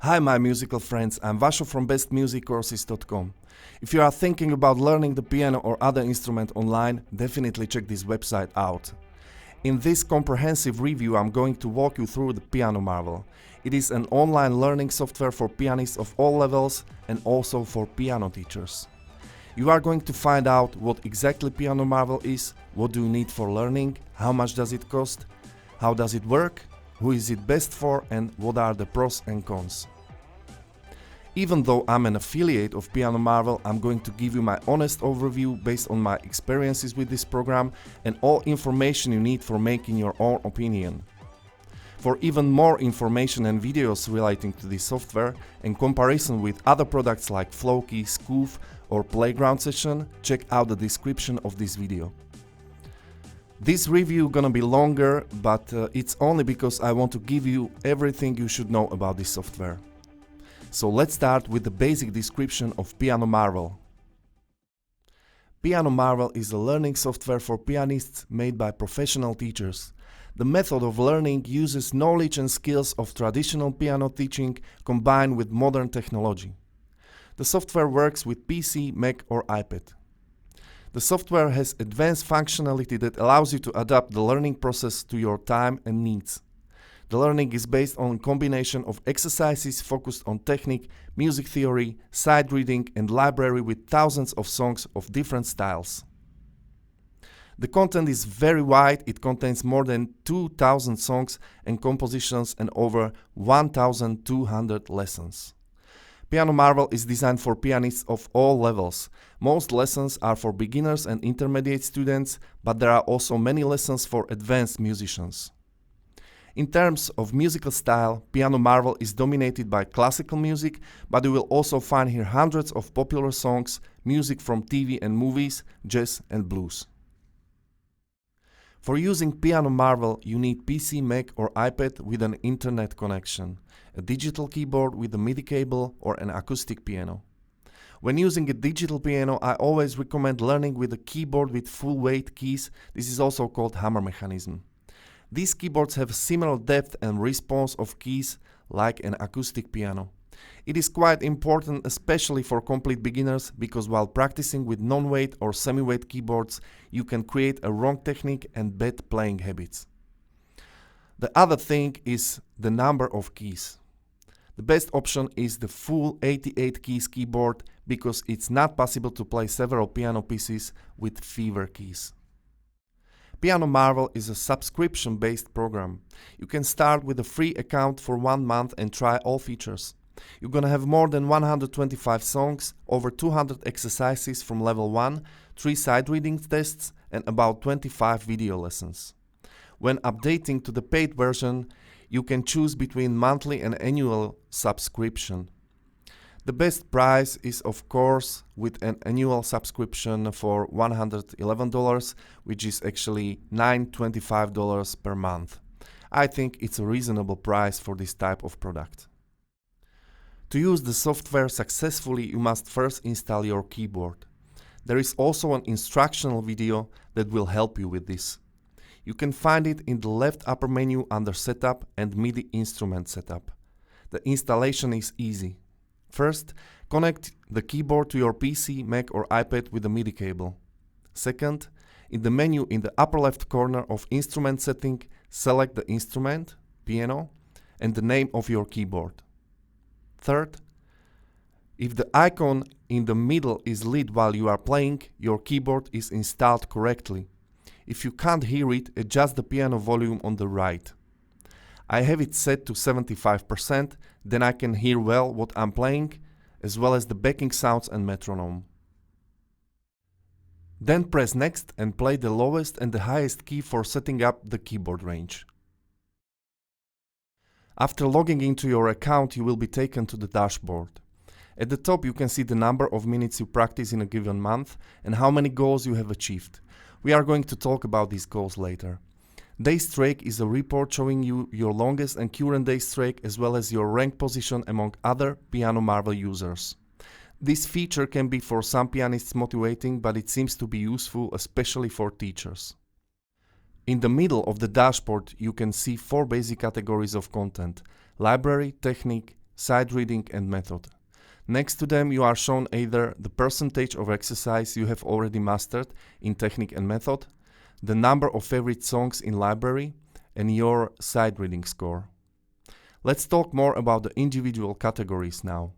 Hi my musical friends, I'm Vasho from bestmusiccourses.com. If you are thinking about learning the piano or other instrument online, definitely check this website out. In this comprehensive review I'm going to walk you through the Piano Marvel. It is an online learning software for pianists of all levels and also for piano teachers. You are going to find out what exactly Piano Marvel is, what do you need for learning, how much does it cost, how does it work, who is it best for, and what are the pros and cons. Even though I'm an affiliate of Piano Marvel, I'm going to give you my honest overview based on my experiences with this program and all information you need for making your own opinion. For even more information and videos relating to this software in comparison with other products like Flowkey, Scoof or Playground Session, check out the description of this video. This review gonna be longer, but it's only because I want to give you everything you should know about this software. So let's start with the basic description of Piano Marvel. Piano Marvel is a learning software for pianists made by professional teachers. The method of learning uses knowledge and skills of traditional piano teaching combined with modern technology. The software works with PC, Mac or iPad. The software has advanced functionality that allows you to adapt the learning process to your time and needs. The learning is based on a combination of exercises focused on technique, music theory, sight reading and library with thousands of songs of different styles. The content is very wide, it contains more than 2,000 songs and compositions and over 1,200 lessons. Piano Marvel is designed for pianists of all levels. Most lessons are for beginners and intermediate students, but there are also many lessons for advanced musicians. In terms of musical style, Piano Marvel is dominated by classical music, but you will also find here hundreds of popular songs, music from TV and movies, jazz and blues. For using Piano Marvel, you need PC, Mac or iPad with an internet connection, a digital keyboard with a MIDI cable or an acoustic piano. When using a digital piano, I always recommend learning with a keyboard with full weight keys. This is also called hammer mechanism. These keyboards have similar depth and response of keys like an acoustic piano. It is quite important especially for complete beginners because while practicing with non-weight or semi-weight keyboards you can create a wrong technique and bad playing habits. The other thing is the number of keys. The best option is the full 88 keys keyboard because it's not possible to play several piano pieces with fewer keys. Piano Marvel is a subscription-based program. You can start with a free account for 1 month and try all features. You're gonna have more than 125 songs, over 200 exercises from level 1, 3 sight reading tests and about 25 video lessons. When updating to the paid version, you can choose between monthly and annual subscription. The best price is of course with an annual subscription for $111, which is actually $925 per month. I think it's a reasonable price for this type of product. To use the software successfully, you must first install your keyboard. There is also an instructional video that will help you with this. You can find it in the left upper menu under Setup and MIDI Instrument Setup. The installation is easy. First, connect the keyboard to your PC, Mac or iPad with a MIDI cable. Second, in the menu in the upper left corner of Instrument Setting, select the instrument, piano, and the name of your keyboard. Third, if the icon in the middle is lit while you are playing, your keyboard is installed correctly. If you can't hear it, adjust the piano volume on the right. I have it set to 75%, then I can hear well what I'm playing, as well as the backing sounds and metronome. Then press Next and play the lowest and the highest key for setting up the keyboard range. After logging into your account, you will be taken to the dashboard. At the top you can see the number of minutes you practice in a given month and how many goals you have achieved. We are going to talk about these goals later. Day streak is a report showing you your longest and current day streak as well as your rank position among other Piano Marvel users. This feature can be for some pianists motivating, but it seems to be useful especially for teachers. In the middle of the dashboard you can see 4 basic categories of content: library, technique, sight reading and method. Next to them you are shown either the percentage of exercise you have already mastered in technique and method, the number of favorite songs in library, and your sight reading score. Let's talk more about the individual categories now.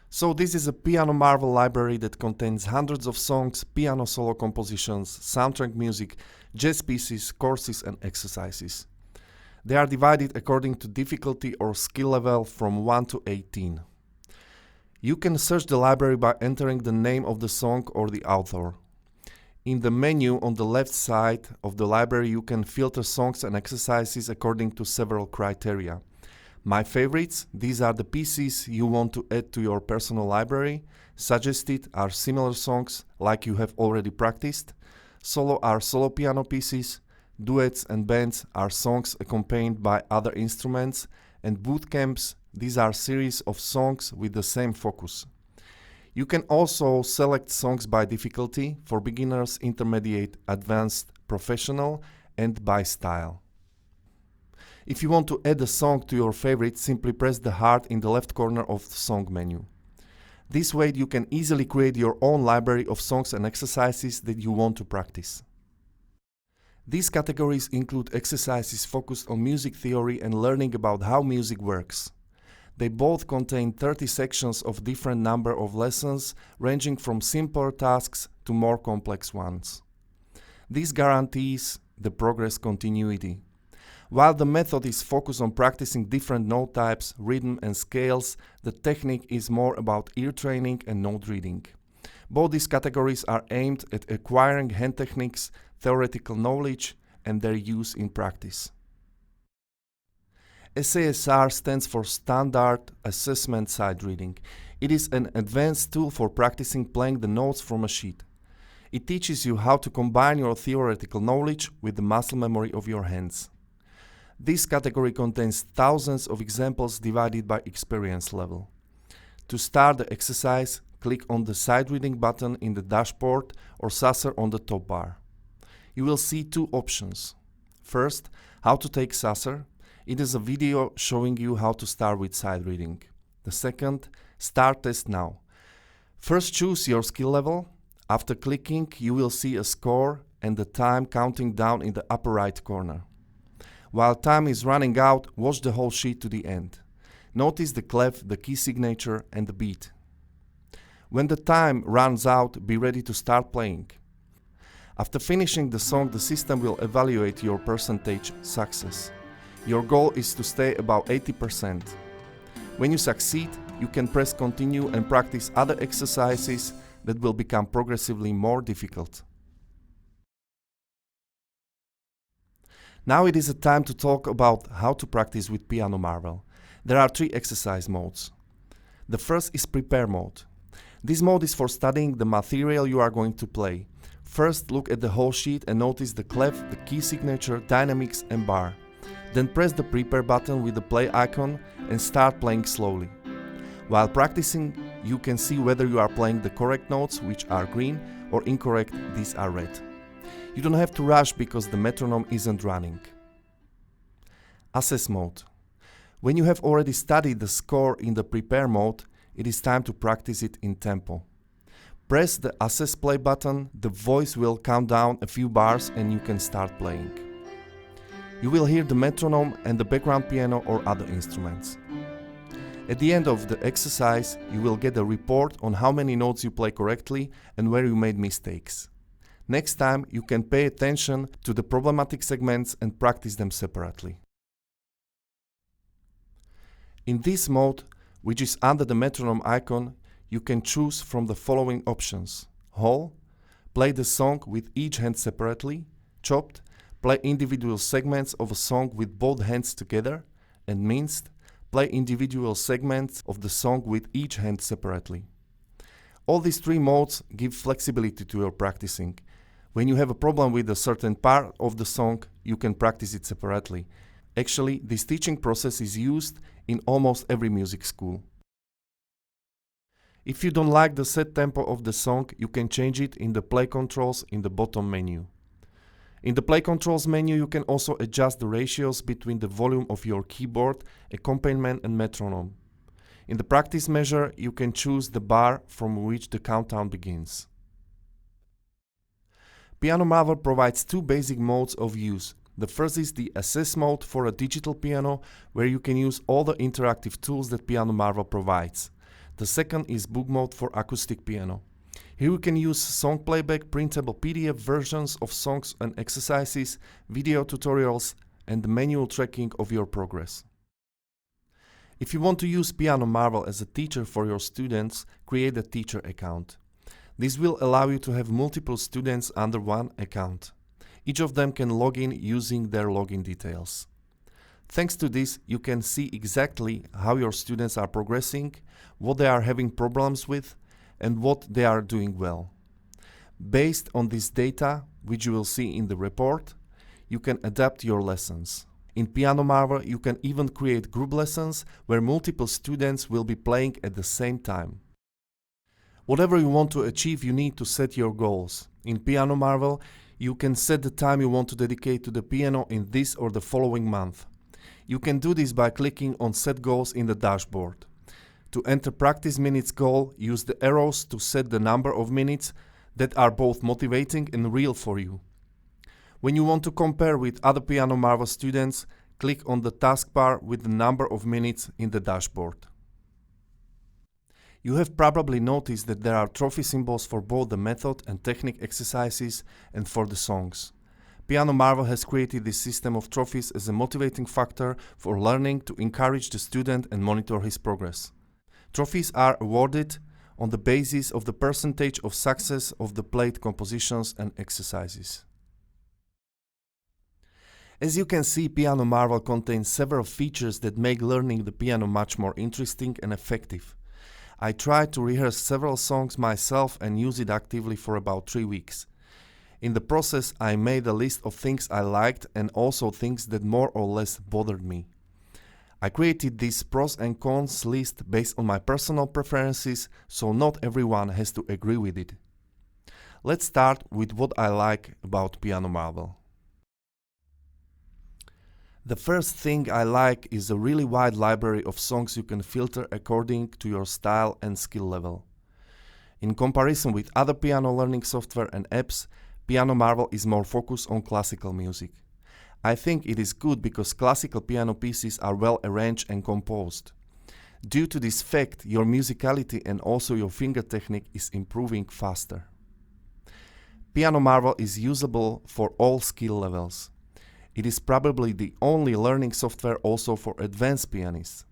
So this is a Piano Marvel library that contains hundreds of songs, piano solo compositions, soundtrack music, jazz pieces, courses and exercises. They are divided according to difficulty or skill level from 1 to 18. You can search the library by entering the name of the song or the author. In the menu on the left side of the library you can filter songs and exercises according to several criteria. My favorites, these are the pieces you want to add to your personal library. Suggested are similar songs like you have already practiced. Solo are solo piano pieces. Duets and bands are songs accompanied by other instruments, and bootcamps, these are series of songs with the same focus. You can also select songs by difficulty for beginners, intermediate, advanced, professional, and by style. If you want to add a song to your favorite, simply press the heart in the left corner of the song menu. This way you can easily create your own library of songs and exercises that you want to practice. These categories include exercises focused on music theory and learning about how music works. They both contain 30 sections of different number of lessons, ranging from simpler tasks to more complex ones. This guarantees the progress continuity. While the method is focused on practicing different note types, rhythm and scales, the technique is more about ear training and note reading. Both these categories are aimed at acquiring hand techniques, theoretical knowledge, and their use in practice. SASR stands for Standard Assessment Sight Reading. It is an advanced tool for practicing playing the notes from a sheet. It teaches you how to combine your theoretical knowledge with the muscle memory of your hands. This category contains thousands of examples divided by experience level. To start the exercise, click on the sight reading button in the dashboard or saucer on the top bar. You will see two options. First, how to take saucer. It is a video showing you how to start with sight reading. The second, start test now. First choose your skill level. After clicking, you will see a score and the time counting down in the upper right corner. While time is running out, watch the whole sheet to the end. Notice the clef, the key signature and the beat. When the time runs out, be ready to start playing. After finishing the song, the system will evaluate your percentage success. Your goal is to stay about 80%. When you succeed, you can press continue and practice other exercises that will become progressively more difficult. Now it is a time to talk about how to practice with Piano Marvel. There are 3 exercise modes. The first is prepare mode. This mode is for studying the material you are going to play. First, look at the whole sheet and notice the clef, the key signature, dynamics and bar. Then press the prepare button with the play icon and start playing slowly. While practicing, you can see whether you are playing the correct notes, which are green, or incorrect, these are red. You don't have to rush because the metronome isn't running. Assess mode. When you have already studied the score in the prepare mode, it is time to practice it in tempo. Press the Assess play button, the voice will count down a few bars and you can start playing. You will hear the metronome and the background piano or other instruments. At the end of the exercise, you will get a report on how many notes you play correctly and where you made mistakes. Next time, you can pay attention to the problematic segments and practice them separately. In this mode, which is under the metronome icon, you can choose from the following options: whole, play the song with each hand separately; chopped, play individual segments of a song with both hands together; and minced, play individual segments of the song with each hand separately. All these 3 modes give flexibility to your practicing. When you have a problem with a certain part of the song, you can practice it separately. Actually, this teaching process is used in almost every music school. If you don't like the set tempo of the song, you can change it in the play controls in the bottom menu. In the Play Controls menu, you can also adjust the ratios between the volume of your keyboard, accompaniment and metronome. In the Practice measure, you can choose the bar from which the countdown begins. Piano Marvel provides two basic modes of use. The first is the Assess mode for a digital piano, where you can use all the interactive tools that Piano Marvel provides. The second is Book mode for acoustic piano. Here you can use song playback, printable PDF versions of songs and exercises, video tutorials, and the manual tracking of your progress. If you want to use Piano Marvel as a teacher for your students, create a teacher account. This will allow you to have multiple students under one account. Each of them can log in using their login details. Thanks to this, you can see exactly how your students are progressing, what they are having problems with, and what they are doing well. Based on this data, which you will see in the report, you can adapt your lessons. In Piano Marvel, you can even create group lessons where multiple students will be playing at the same time. Whatever you want to achieve, you need to set your goals. In Piano Marvel, you can set the time you want to dedicate to the piano in this or the following month. You can do this by clicking on Set Goals in the dashboard. To enter practice minutes goal, use the arrows to set the number of minutes that are both motivating and real for you. When you want to compare with other Piano Marvel students, click on the taskbar with the number of minutes in the dashboard. You have probably noticed that there are trophy symbols for both the method and technique exercises and for the songs. Piano Marvel has created this system of trophies as a motivating factor for learning to encourage the student and monitor his progress. Trophies are awarded on the basis of the percentage of success of the played compositions and exercises. As you can see, Piano Marvel contains several features that make learning the piano much more interesting and effective. I tried to rehearse several songs myself and use it actively for about 3 weeks. In the process, I made a list of things I liked and also things that more or less bothered me. I created this pros and cons list based on my personal preferences, so not everyone has to agree with it. Let's start with what I like about Piano Marvel. The first thing I like is a really wide library of songs you can filter according to your style and skill level. In comparison with other piano learning software and apps, Piano Marvel is more focused on classical music. I think it is good because classical piano pieces are well arranged and composed. Due to this fact, your musicality and also your finger technique is improving faster. Piano Marvel is usable for all skill levels. It is probably the only learning software also for advanced pianists.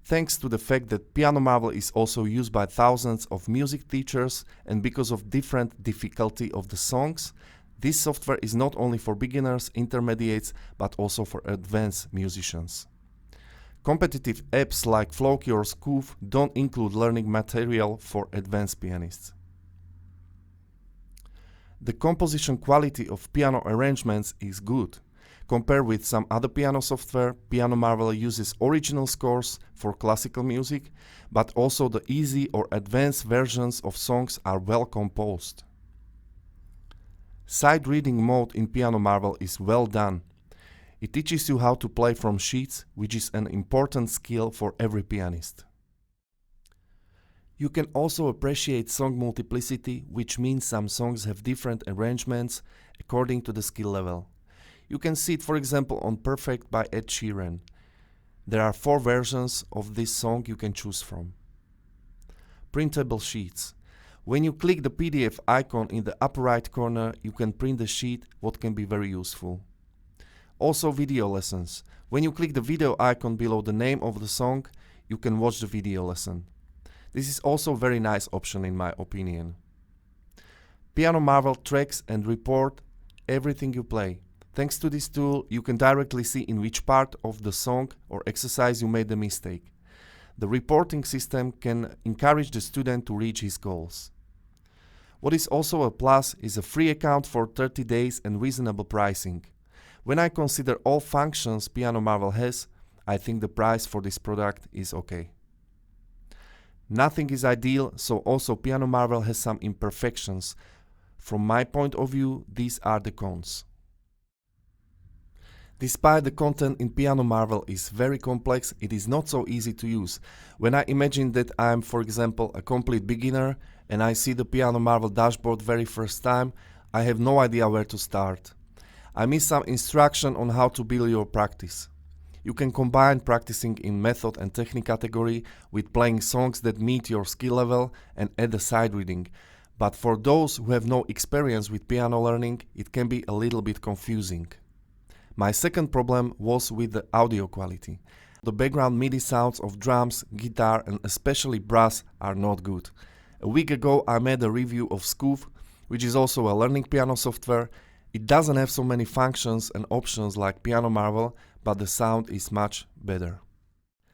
Thanks to the fact that Piano Marvel is also used by thousands of music teachers and because of different difficulty of the songs, this software is not only for beginners, intermediates, but also for advanced musicians. Competitive apps like Floki or Scoof don't include learning material for advanced pianists. The composition quality of piano arrangements is good. Compared with some other piano software, Piano Marvel uses original scores for classical music, but also the easy or advanced versions of songs are well composed. Sight reading mode in Piano Marvel is well done. It teaches you how to play from sheets, which is an important skill for every pianist. You can also appreciate song multiplicity, which means some songs have different arrangements according to the skill level. You can see it, for example, on Perfect by Ed Sheeran. There are 4 versions of this song you can choose from. Printable sheets. When you click the PDF icon in the upper right corner, you can print the sheet, what can be very useful. Also video lessons. When you click the video icon below the name of the song, you can watch the video lesson. This is also a very nice option in my opinion. Piano Marvel tracks and report everything you play. Thanks to this tool, you can directly see in which part of the song or exercise you made the mistake. The reporting system can encourage the student to reach his goals. What is also a plus is a free account for 30 days and reasonable pricing. When I consider all functions Piano Marvel has, I think the price for this product is okay. Nothing is ideal, so also Piano Marvel has some imperfections. From my point of view, these are the cons. Despite the content in Piano Marvel is very complex, it is not so easy to use. When I imagine that I am, for example, a complete beginner and I see the Piano Marvel dashboard very first time, I have no idea where to start. I miss some instruction on how to build your practice. You can combine practicing in method and technique category with playing songs that meet your skill level and add a side reading. But for those who have no experience with piano learning, it can be a little bit confusing. My second problem was with the audio quality. The background MIDI sounds of drums, guitar and especially brass are not good. A week ago I made a review of Scoof, which is also a learning piano software. It doesn't have so many functions and options like Piano Marvel, but the sound is much better.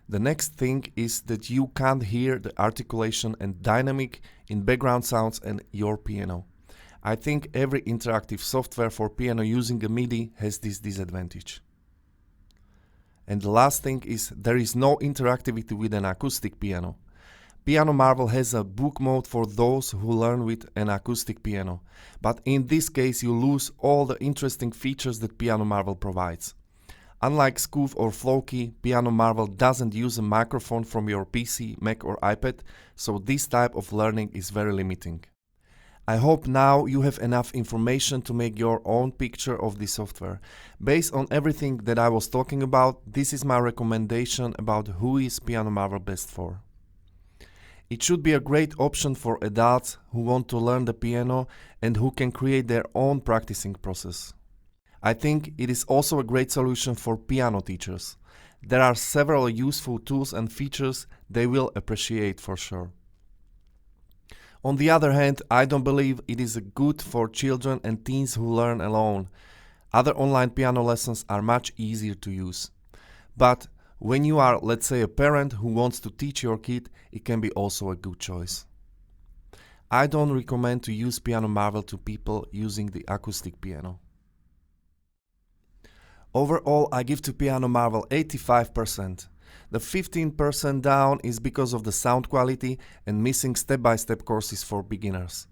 The next thing is that you can't hear the articulation and dynamic in background sounds and your piano. I think every interactive software for piano using a MIDI has this disadvantage. And the last thing is there is no interactivity with an acoustic piano. Piano Marvel has a book mode for those who learn with an acoustic piano, but in this case you lose all the interesting features that Piano Marvel provides. Unlike Scoof or Floki, Piano Marvel doesn't use a microphone from your PC, Mac or iPad, so this type of learning is very limiting. I hope now you have enough information to make your own picture of the software. Based on everything that I was talking about, this is my recommendation about who is Piano Marvel best for. It should be a great option for adults who want to learn the piano and who can create their own practicing process. I think it is also a great solution for piano teachers. There are several useful tools and features they will appreciate for sure. On the other hand, I don't believe it is good for children and teens who learn alone. Other online piano lessons are much easier to use. But when you are, let's say, a parent who wants to teach your kid, it can be also a good choice. I don't recommend to use Piano Marvel to people using the acoustic piano. Overall, I give to Piano Marvel 85%. The 15% down is because of the sound quality and missing step-by-step courses for beginners.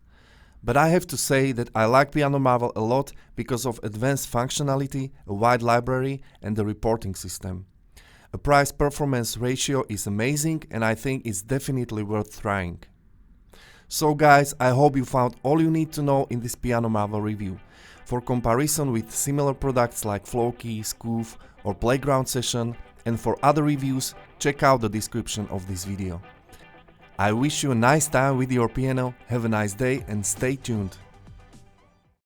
But I have to say that I like Piano Marvel a lot because of advanced functionality, a wide library and the reporting system. A price-performance ratio is amazing and I think it's definitely worth trying. So guys, I hope you found all you need to know in this Piano Marvel review. For comparison with similar products like Floki, Scoof or Playground Session, and for other reviews, check out the description of this video. I wish you a nice time with your piano, have a nice day and stay tuned.